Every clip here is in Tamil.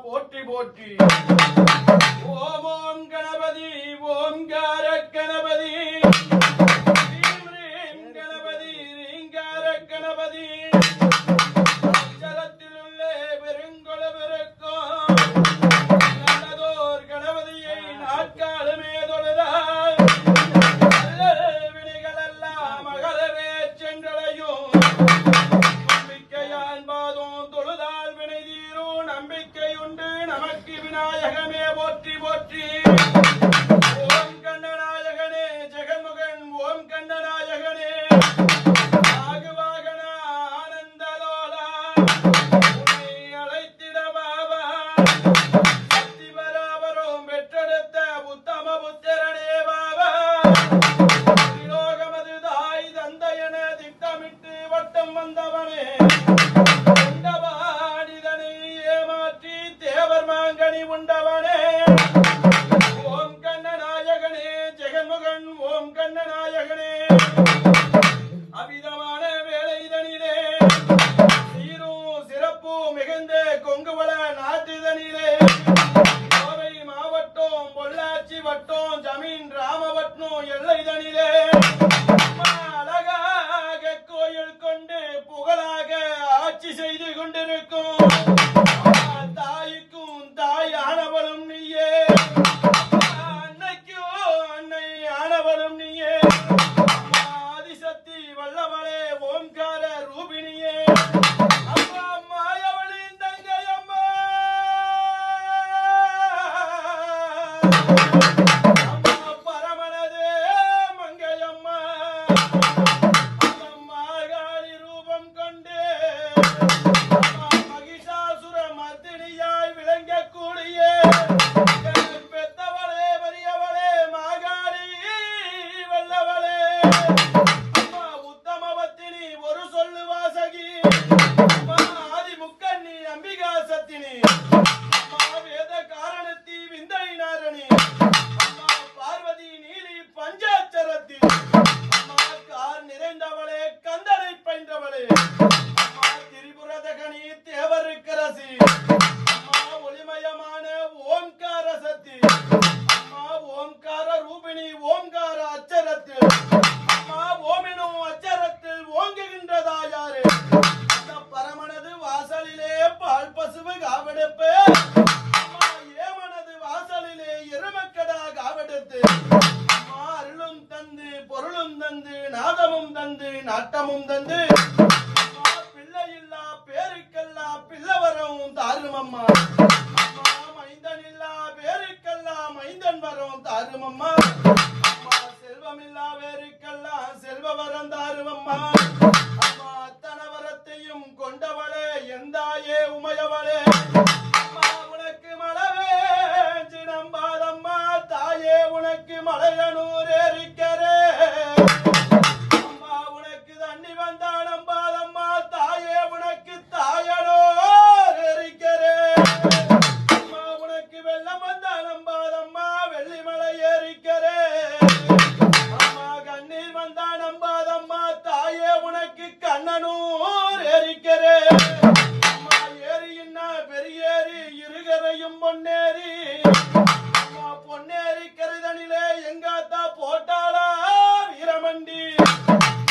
போற்றி போற்றி. ஓம் ஓம் கணபதி ஓம்கார கணபதி ரீம் ரீம் கணபதி ரீங்கார கணபதி அச்சலத்தில் உள்ள பெருங்கொளவிருக்கும் நல்லதோர் கணபதியை நாட்காலுமே தொழுதால் வினைகள் எல்லாம் மகளவே சென்றடையும். நம்பிக்கையான் பாதம் தொழுதால் வினை தீரும். நம்பிக்கை உண்டு நமக்கு விநாயகமே போற்றி போற்றி. ஓம் கண்ணநாயகனே ஜெகமுகன் ஓம் கண்ணநாயகனே ஆகுவாகன ஆனந்தலோலா உன்னை அழைத்திட பாபா சக்தி பராபரம் பெற்றெடுத்த உத்தம புத்திரனே பாபா திலோகமது தாய் தந்தையன திட்டமிட்டு வட்டம் வந்தவனே உண்டபாடிதனை ஏமாற்றி தேவர் மாங்கனி உண்டவனே ஓம் கண்ணநாயகனே ஜெகன்முகன் ஓம் கண்ணநாயகனே அவிதமான வேலைதனிலே சீரும் சிறப்பு மிகுந்த கொங்குவள நாட்டுதனிலே கோவை மாவட்டம் பொள்ளாச்சி வட்டம் ஜமீன் ராமவட்டம் எல்லைதனிலே அழகாக கோயில் கொண்டு புகழாக ஆட்சி செய்து கொண்டிருக்கும் தாய்க்கும் தாய் ஆனவளும் நீயே அன்னைக்கும் அன்னை ஆனவளும் நீயே ஆதிசக்தி வல்லவளே ஓம்கார ரூபிணியே அம்மா மாயவளின் தங்கை அம்மா அம்மா பரமனதே மங்கையம்மா மாகாளி ரூபம் கொண்டு மகிஷாசுர மர்தினியாய் விளங்கக்கூடிய பெத்தவளே பெரியவளே மாகாளி வல்லவளே அம்மா உத்தமவத்தினி ஒரு சொல்லு வாசகி அம்மா ஆதி முக்கண்ணி அம்பிகா சத்தினி அம்மா வேத காரணத்தி விந்தை நாரணி அம்மா பார்வதி நீலி பஞ்சாச்சரத்தி அம்மா கார் நிறைந்தவளே கந்தனை பயின்றவளே அம்மா திரிபுரதகனி தேவருக்கரசி அம்மா ஒளிமயமான ஓம்கார சக்தி அம்மா ஓம்கார ரூபிணி ஓம்கார அச்சரத்தில் அம்மா ஓமினும் அச்சரத்தில் ஓங்குகின்றதாயாரு அந்த பரமனது வாசலிலே பால் பசுவு காவெடுப்பு அம்மா ஏமனது வாசலிலே எருமக்கடா காவெடுத்து அம்மா அருளும் தந்து பொருளும் தந்து நாதமும் தந்து நாட்டமும் தந்து அம்மா பிள்ளையில்லா பேருக்கெல்லாம் பிள்ளவரம் தாரும் அம்மா அம்மா மைந்தனில்லா பேருக்கெல்லாம் மைந்தன் வரம் தாரும் அம்மா அம்மா செல்வமில்லா பேருக்கெல்லாம் செல்வவரம் தாரும் அம்மா அம்மா அத்தனை வரத்தையும் கொண்டவளே எந்தாயே உமையவளே அம்மா உனக்கு மலவேஞ்சு நம்பாதம்மா தாயே உனக்கு மலையனூர் ஏறிக்கரே அம்மா உனக்கு தண்ணி வந்தா நம்பாதம்மா தாயே உனக்கு தாயனோர் ஏறிக்கரே அம்மா உனக்கு வெள்ளம் வந்தா நம்பாதம்மா வெள்ளிமலை ஏறிக்கரே அம்மா கண்ணீர் வந்தா நம்பாதம்மா தாயே உனக்கு கண்ணனூர் ஏறிக்கரே அம்மா ஏரியின்னா பெரியேரி இருகரையும் பொன்னேரி அம்மா பொன்னேரி கருதனிலே எங்காத்தா போட்டாளா வீரமண்டி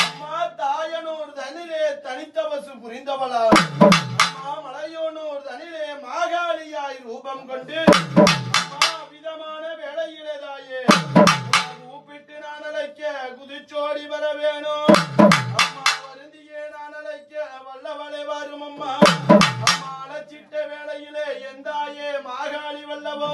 அம்மா தாயனூர் தனிலே தனித்த பசு புரிந்தவளா அம்மா மலையோனூர் தனிலே மாகாளியாய் ரூபம் கொண்டு அம்மா விதமான வேளையிலே தாயே கூப்பிட்டு நான் அழைக்க குதிச்சோடி வர வேணும் அம்மா வருந்தியே நான் அழைக்க வல்லவளே வரும் அம்மா அம்மா அழைச்சிட்ட வேளையிலே எந்தாயே மாகாளி வல்லவோ